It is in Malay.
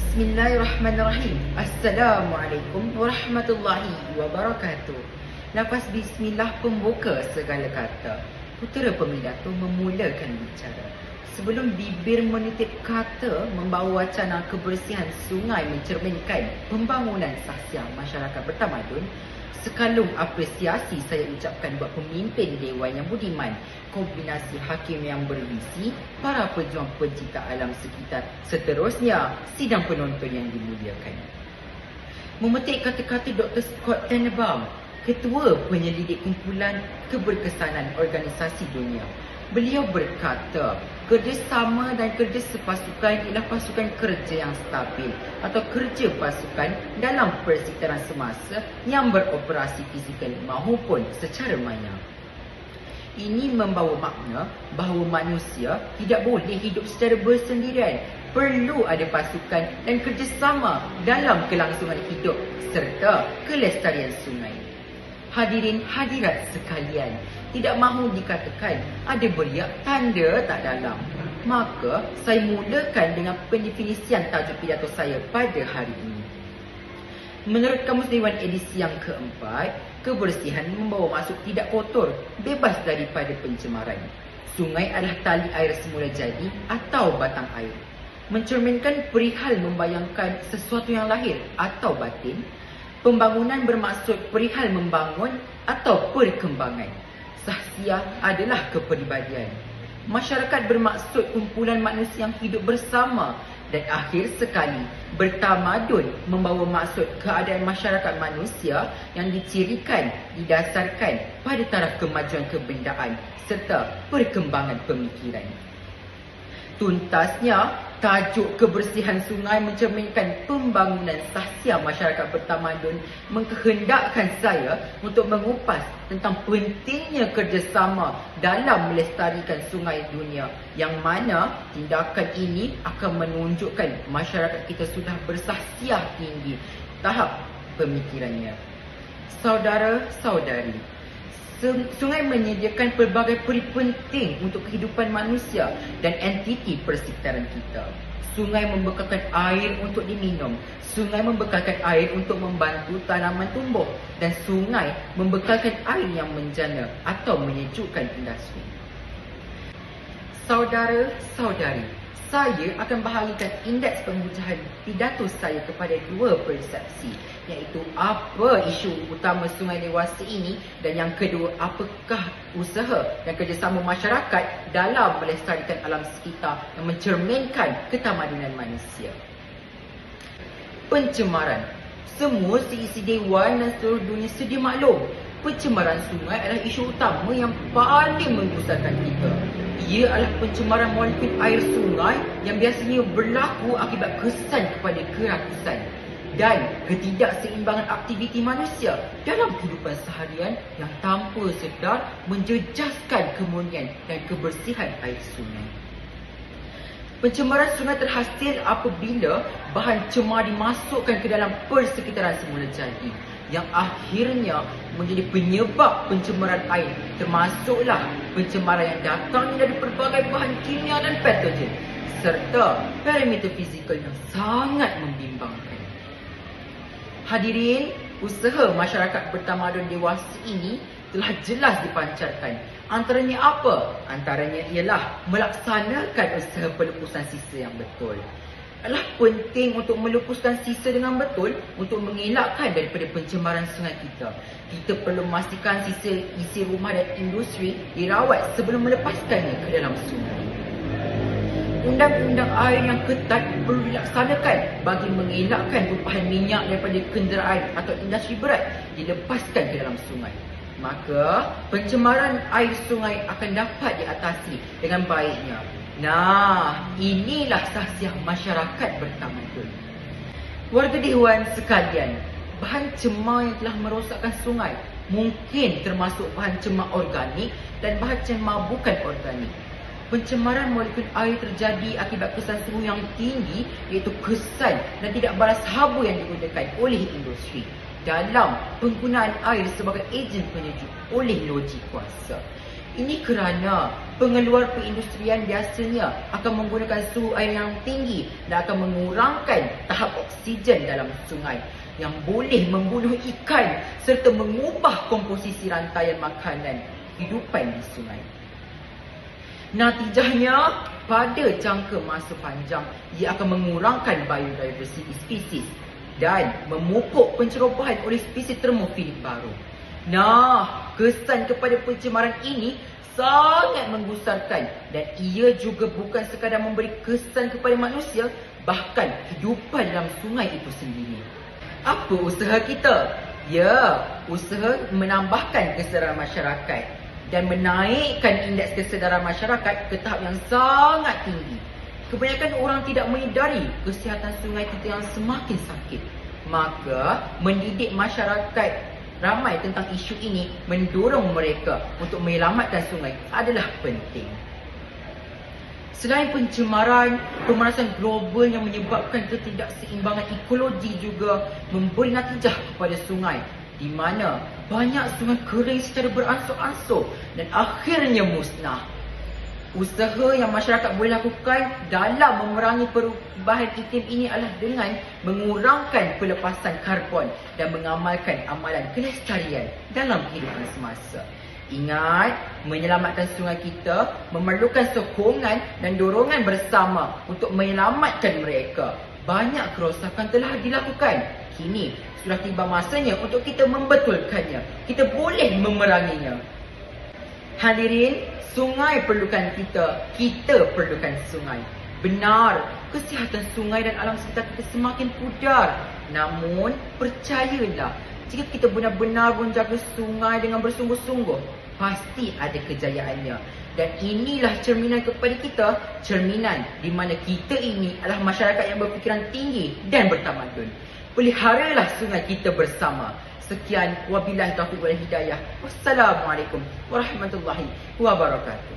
Bismillahirrahmanirrahim. Assalamualaikum warahmatullahi wabarakatuh. Lepas bismillah pembuka segala kata, putera pemidato memulakan bicara. Sebelum bibir menitip kata membawa wacana kebersihan sungai mencerminkan pembangunan sahsiah masyarakat bertamadun, sekalung apresiasi saya ucapkan buat pemimpin Dewan yang budiman, kombinasi hakim yang bervisi, para pejuang pencipta alam sekitar, seterusnya sidang penonton yang dimuliakan. Memetik kata-kata Dr. Scott Tenenbaum, Ketua Penyelidik Kumpulan Keberkesanan Organisasi Dunia. Beliau berkata, kerjasama dan kerja sepasukan ialah pasukan kerja yang stabil atau kerja pasukan dalam persekitaran semasa yang beroperasi fizikal maupun secara maya. Ini membawa makna bahawa manusia tidak boleh hidup secara bersendirian. Perlu ada pasukan dan kerjasama dalam kelangsungan hidup serta kelestarian sungai. Hadirin hadirat sekalian, tidak mahu dikatakan ada beliak tanda tak dalam. Maka saya mulakan dengan pendefinisian tajuk pidato saya pada hari ini. Menurut Kamus Dewan edisi yang keempat, kebersihan membawa maksud tidak kotor, bebas daripada pencemaran. Sungai adalah tali air semula jadi atau batang air. Mencerminkan perihal membayangkan sesuatu yang lahir atau batin. Pembangunan bermaksud perihal membangun atau perkembangan. Sahsiah adalah kepribadian. Masyarakat bermaksud kumpulan manusia yang hidup bersama. Dan akhir sekali, bertamadun membawa maksud keadaan masyarakat manusia yang dicirikan, didasarkan pada taraf kemajuan kebendaan serta perkembangan pemikiran. Tuntasnya, tajuk kebersihan sungai mencerminkan pembangunan sahsiah masyarakat bertamadun mengkehendakkan saya untuk mengupas tentang pentingnya kerjasama dalam melestarikan sungai dunia, yang mana tindakan ini akan menunjukkan masyarakat kita sudah bersahsiah tinggi tahap pemikirannya. Saudara-saudari, sungai menyediakan pelbagai peri penting untuk kehidupan manusia dan entiti persekitaran kita. Sungai membekalkan air untuk diminum, sungai membekalkan air untuk membantu tanaman tumbuh, dan sungai membekalkan air yang menjana atau menyejukkan industri. Saudara-saudari, saya akan bahagikan indeks pembujahan pidato saya kepada dua persepsi, iaitu apa isu utama sungai dewasa ini, dan yang kedua, apakah usaha dan kerjasama masyarakat dalam melestarikan alam sekitar yang mencerminkan ketamadunan manusia. Pencemaran. Semua seisi dewan dan seluruh dunia sedia maklum, pencemaran sungai adalah isu utama yang paling menggusarkan kita. Ia adalah pencemaran molekul air sungai yang biasanya berlaku akibat kesan kepada kerakusan dan ketidakseimbangan aktiviti manusia dalam kehidupan seharian yang tanpa sedar menjejaskan kemurnian dan kebersihan air sungai. Pencemaran sungai terhasil apabila bahan cemar dimasukkan ke dalam persekitaran semula jadi, yang akhirnya menjadi penyebab pencemaran air, termasuklah pencemaran yang datang dari pelbagai bahan kimia dan patogen serta parameter fizikal yang sangat membimbangkan. Hadirin, usaha masyarakat bertamadun dewasa ini telah jelas dipancarkan. Antaranya apa? Antaranya ialah melaksanakan usaha pelupusan sisa yang betul. Adalah penting untuk melupuskan sisa dengan betul untuk mengelakkan daripada pencemaran sungai kita. Kita perlu memastikan sisa isi rumah dan industri dirawat sebelum melepaskannya ke dalam sungai. Undang-undang air yang ketat perlu dilaksanakan bagi mengelakkan tumpahan minyak daripada kenderaan atau industri berat dilepaskan ke dalam sungai. Maka pencemaran air sungai akan dapat diatasi dengan baiknya. Nah, inilah sahsiah masyarakat bertamadun. Warga Dewan sekalian, bahan cemar yang telah merosakkan sungai mungkin termasuk bahan cemar organik dan bahan cemar bukan organik. Pencemaran molekul air terjadi akibat kesan suhu yang tinggi, iaitu kesan dan tidak balas haba yang digunakan oleh industri dalam penggunaan air sebagai ejen penyejuk oleh logik kuasa. Ini kerana pengeluar perindustrian biasanya akan menggunakan suhu air yang tinggi dan akan mengurangkan tahap oksigen dalam sungai yang boleh membunuh ikan serta mengubah komposisi rantaian makanan hidupan di sungai. Natijahnya, pada jangka masa panjang, ia akan mengurangkan biodiversity spesies dan memupuk pencerobohan oleh spesies termofilik baru. Nah, kesan kepada pencemaran ini sangat menggusarkan dan ia juga bukan sekadar memberi kesan kepada manusia, bahkan kehidupan dalam sungai itu sendiri. Apa usaha kita? Ya, usaha menambahkan kesedaran masyarakat dan menaikkan indeks kesedaran masyarakat ke tahap yang sangat tinggi. Kebanyakan orang tidak menyedari kesihatan sungai kita yang semakin sakit. Maka, mendidik masyarakat ramai tentang isu ini, mendorong mereka untuk menyelamatkan sungai adalah penting. Selain pencemaran, pemanasan global yang menyebabkan ketidakseimbangan ekologi juga memberi natijah kepada sungai, di mana banyak sungai kering secara beransur-ansur dan akhirnya musnah. Usaha yang masyarakat boleh lakukan dalam memerangi perubahan iklim ini adalah dengan mengurangkan pelepasan karbon dan mengamalkan amalan kelestarian dalam kehidupan semasa. Ingat, menyelamatkan sungai kita memerlukan sokongan dan dorongan bersama untuk menyelamatkan mereka. Banyak kerosakan telah dilakukan. Kini, sudah tiba masanya untuk kita membetulkannya. Kita boleh memeranginya. Hadirin, sungai perlukan kita perlukan sungai. Benar, kesihatan sungai dan alam sekitar kita semakin pudar. Namun, percayalah, jika kita benar-benar menjaga sungai dengan bersungguh-sungguh, pasti ada kejayaannya. Dan inilah cerminan kepada kita, cerminan di mana kita ini adalah masyarakat yang berfikiran tinggi dan bertamadun. Peliharalah sungai kita bersama. Sekian, wabillahi taufiq wal hidayah. Wassalamualaikum warahmatullahi wabarakatuh.